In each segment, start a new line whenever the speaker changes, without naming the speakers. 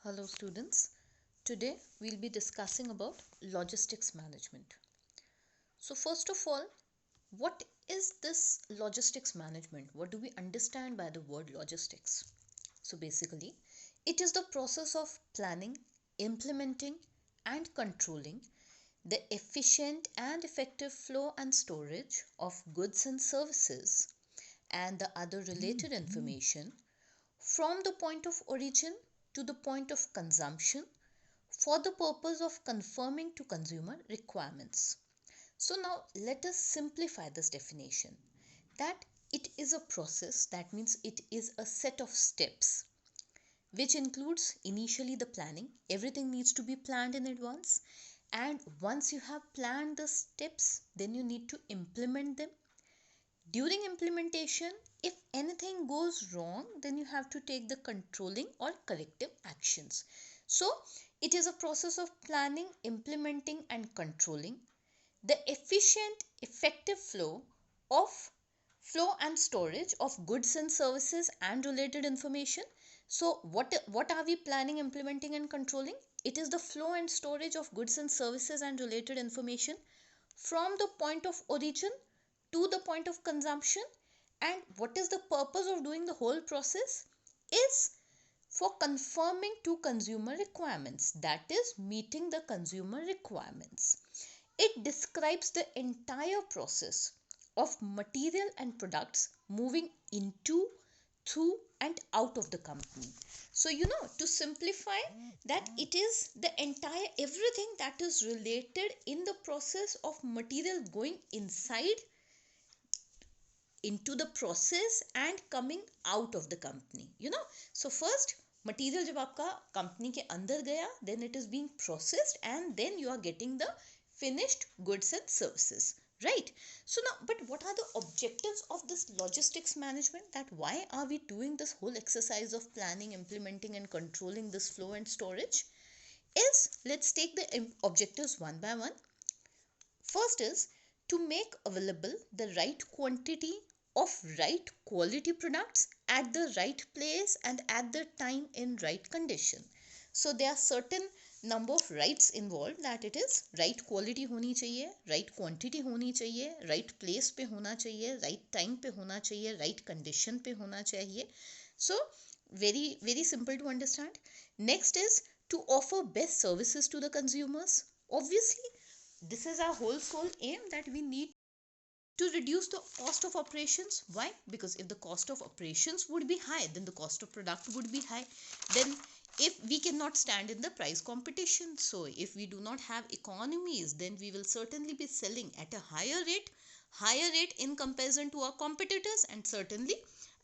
Hello students. Today we'll be discussing about logistics management. So first of all, what is this logistics management? What do we understand by the word logistics? So basically, it is the process of planning, implementing and controlling the efficient and effective flow and storage of goods and services and the other related information from the point of origin to the point of consumption for the purpose of conforming to consumer requirements. So now let us simplify this definition that it is a process, that means it is a set of steps which includes initially the planning. Everything needs to be planned in advance, and once you have planned the steps, then you need to implement them. During implementation, if anything goes wrong, then you have to take the controlling or corrective actions. So, it is a process of planning, implementing, and controlling the efficient, effective flow and storage of goods and services and related information. So, what are we planning, implementing, and controlling? It is the flow and storage of goods and services and related information from the point of origin to the point of consumption. And what is the purpose of doing the whole process? Is for conforming to consumer requirements, that is meeting the consumer requirements. It describes the entire process of material and products moving into, through and out of the company. So to simplify, that it is the entire everything that is related in the process of material going inside into the process and coming out of the company. So first, material जब आपका company के अंदर गया, then it is being processed and then you are getting the finished goods and services, right? So now, but what are the objectives of this logistics management? That why are we doing this whole exercise of planning, implementing and controlling this flow and storage? Is, let's take the objectives one by one. First is to make available the right quantity of right quality products at the right place and at the time in right condition. So there are certain number of rights involved, that it is right quality honi chahiye, right quantity honi chahiye, right place pe hona chahiye, right time pe hona chahiye, right condition pe hona chahiye. So very simple to understand. Next is to offer best services to the consumers. Obviously, this is our whole sole aim, that we need to reduce the cost of operations. Why? Because if the cost of operations would be high, then the cost of product would be high. Then if we cannot stand in the price competition, so if we do not have economies, then we will certainly be selling at a higher rate in comparison to our competitors. And certainly,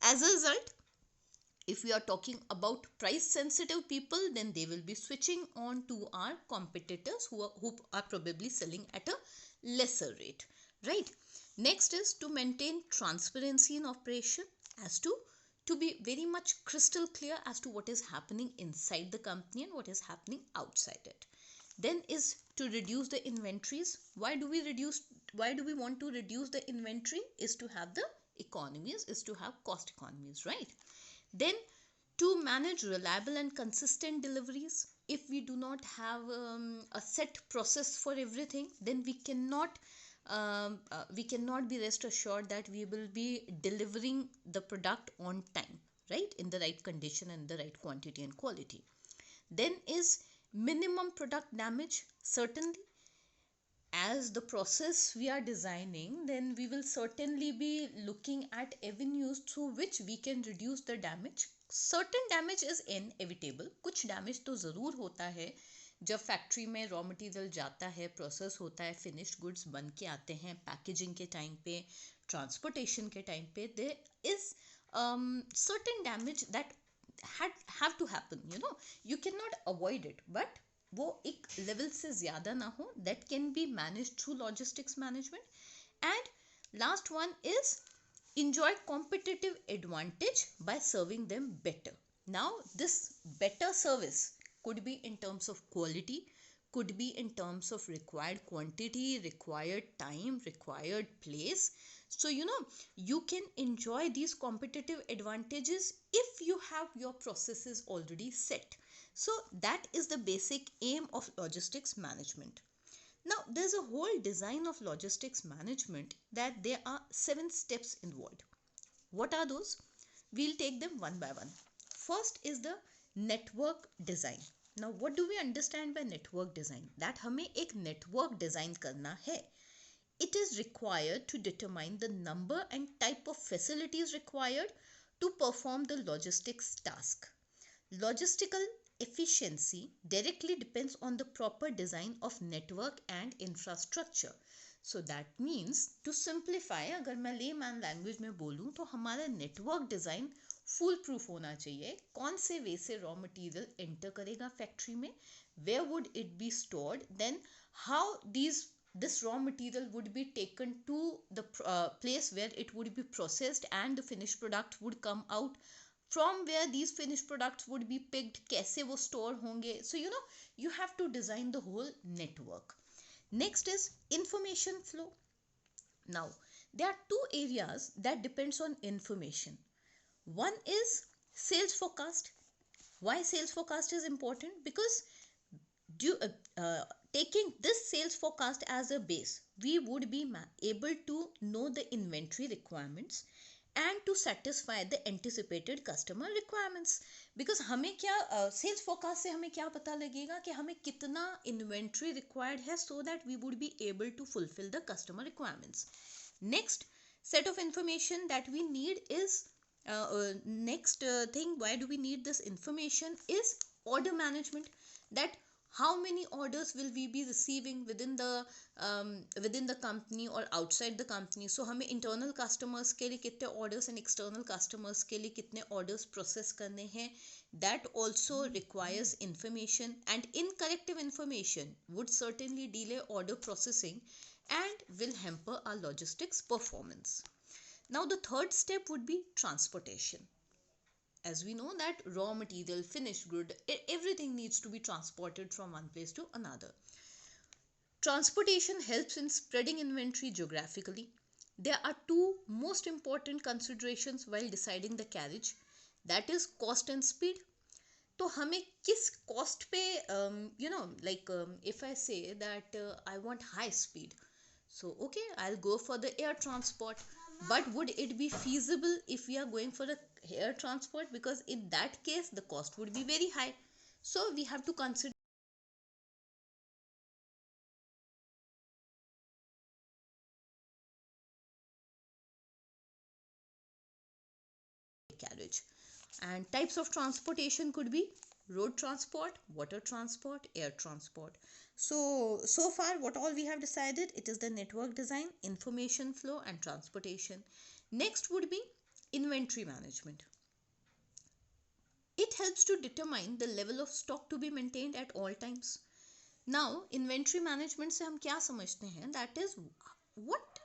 as a result, if we are talking about price sensitive people, then they will be switching on to our competitors who are probably selling at a lesser rate, right? Next is to maintain transparency in operation, as to be very much crystal clear as to what is happening inside the company and what is happening outside it. Then is to reduce the inventories. Why do we want to reduce the inventory? Is to have the economies, is to have cost economies, right? Then to manage reliable and consistent deliveries. If we do not have a set process for everything, then we cannot be rest assured that we will be delivering the product on time, right, in the right condition and the right quantity and quality. Then is minimum product damage. Certainly, as the process we are designing, then we will certainly be looking at avenues through which we can reduce the damage. Certain damage is inevitable, कुछ damage तो ज़रूर होता है जब factory में raw material जाता है, process होता है, फिनिश्ड गुड्स बन के आते हैं, पैकेजिंग के टाइम पे, ट्रांसपोर्टेशन के टाइम पे, there is certain damage that have to happen. You cannot avoid it, but वो एक लेवल से ज़्यादा ना हो, that can be managed through logistics management. And last one is enjoy competitive advantage by serving them better. Now this better service could be in terms of quality, could be in terms of required quantity, required time, required place. So you can enjoy these competitive advantages if you have your processes already set. So that is the basic aim of logistics management. Now, there's a whole design of logistics management that there are 7 steps involved. What are those? We'll take them one by one. First is the network design. Now, what do we understand by network design? That हमें एक network design करना है. It is required to determine the number and type of facilities required to perform the logistics task. Logistical efficiency directly depends on the proper design of network and infrastructure. So that means, to simplify, अगर मैं layman language में बोलूँ तो हमारा network design full proof होना चाहिए. कौन से वे से रॉ मटेरियल एंटर करेगा फैक्ट्री में, where would it be stored, then how this raw material would be taken to the place where it would be processed and the finished product would come out, from where these finished products would be picked, कैसे वो store होंगे. So you have to design the whole network. Next is information flow. Now, there are two areas that depends on information. One is sales forecast. Why sales forecast is important? Because taking this sales forecast as a base, we would be able to know the inventory requirements and to satisfy the anticipated customer requirements. Because हमें क्या sales forecast से हमें क्या पता लगेगा कि हमें कितना inventory required है, so that we would be able to fulfill the customer requirements. Next set of information that we need is next thing, why do we need this information, is order management. That how many orders will we be receiving within the company or outside the company. So हमें internal customers के लिए कितने orders and external customers के लिए कितने orders process करने हैं, that also requires information, and incorrect information would certainly delay order processing and will hamper our logistics performance. Now, the third step would be transportation. As we know that raw material, finished good, everything needs to be transported from one place to another. Transportation helps in spreading inventory geographically. There are two most important considerations while deciding the carriage, that is cost and speed. तो हमें किस cost पे if I say that I want high speed, so okay, I'll go for the air transport. But would it be feasible if we are going for the air transport? Because in that case the cost would be very high. So we have to consider carriage. And types of transportation could be road transport, water transport, air transport. So far what all we have decided, it is the network design, information flow and transportation. Next would be inventory management. It helps to determine the level of stock to be maintained at all times. Now, inventory management से हम क्या समझते हैं, that is what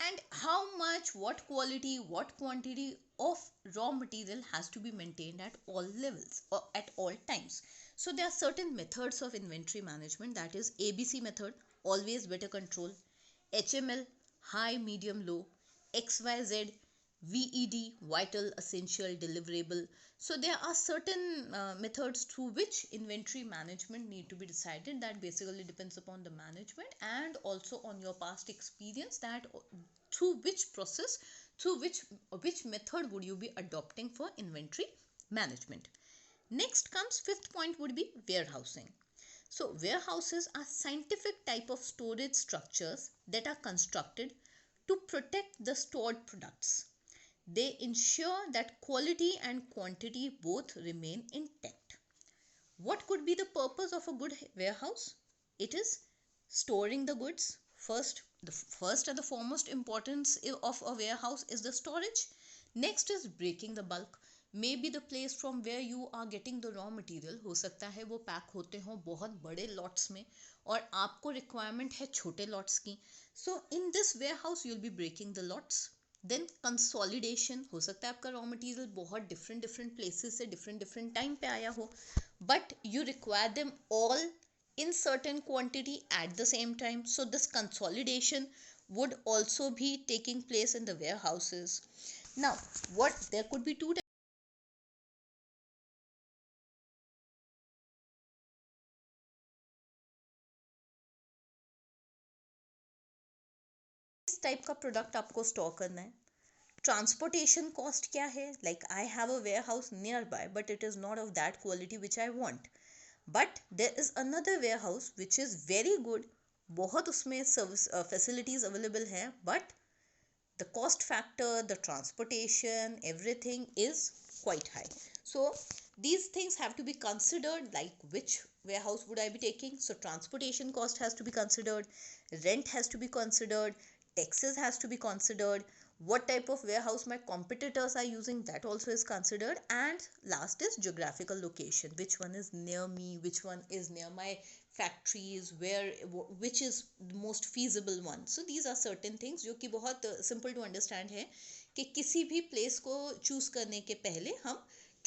and how much, what quality, what quantity of raw material has to be maintained at all levels or at all times. So there are certain methods of inventory management, that is ABC method, always better control, HML, high, medium, low, XYZ, VED, vital, essential, deliverable. So there are certain methods through which inventory management need to be decided. That basically depends upon the management and also on your past experience, that through which process, through which method would you be adopting for inventory management. Next comes fifth point would be warehousing. So warehouses are scientific type of storage structures that are constructed to protect the stored products. They ensure that quality and quantity both remain intact. What could be the purpose of a good warehouse? It is storing the goods. The first and the foremost importance of a warehouse is the storage. Next is breaking the bulk. Maybe the place from where you are getting the raw material, हो सकता है वो pack होते हों बहुत बड़े lots में और आपको requirement है छोटे lots की. So in this warehouse you'll be breaking the lots. Then consolidation, हो सकता है आपका raw material बहुत different places से different time पे आया हो, but you require them all in certain quantity at the same time. So this consolidation would also be taking place in the warehouses. Now, what there could be two type का product आपको store करना है, transportation cost क्या है, like I have a warehouse nearby but it is not of that quality which I want, but there is another warehouse which is very good, बहुत उसमें service facilities available हैं, but the cost factor, the transportation, everything is quite high. So these things have to be considered, like which warehouse would I be taking. So transportation cost has to be considered, rent has to be considered, taxes has to be considered, what type of warehouse my competitors are using, that also is considered, and last is geographical location, which one is near me, which one is near my factories, where which is the most feasible one. So these are certain things जो कि बहुत simple to understand है कि किसी भी place को choose करने के पहले हम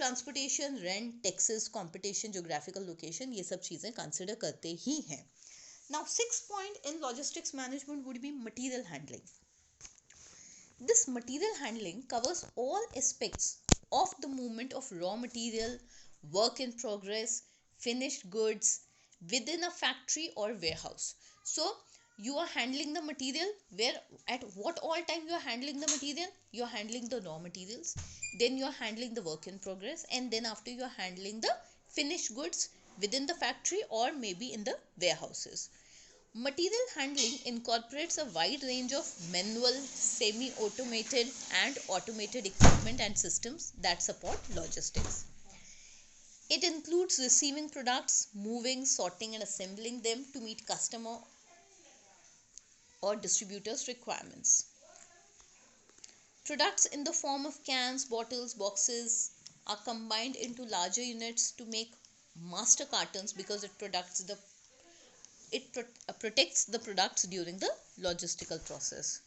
transportation, rent, taxes, competition, geographical location, ये सब चीज़ें consider करते ही हैं. Now, sixth point in logistics management would be material handling. This material handling covers all aspects of the movement of raw material, work in progress, finished goods within a factory or warehouse. So, you are handling the material, where at what all time you are handling the material, you are handling the raw materials, then you are handling the work in progress, and then after you are handling the finished goods within the factory or maybe in the warehouses. Material handling incorporates a wide range of manual, semi-automated and automated equipment and systems that support logistics. It includes receiving products, moving, sorting and assembling them to meet customer or distributors' requirements. Products in the form of cans, bottles, boxes are combined into larger units to make master cartons because it protects the products during the logistical process.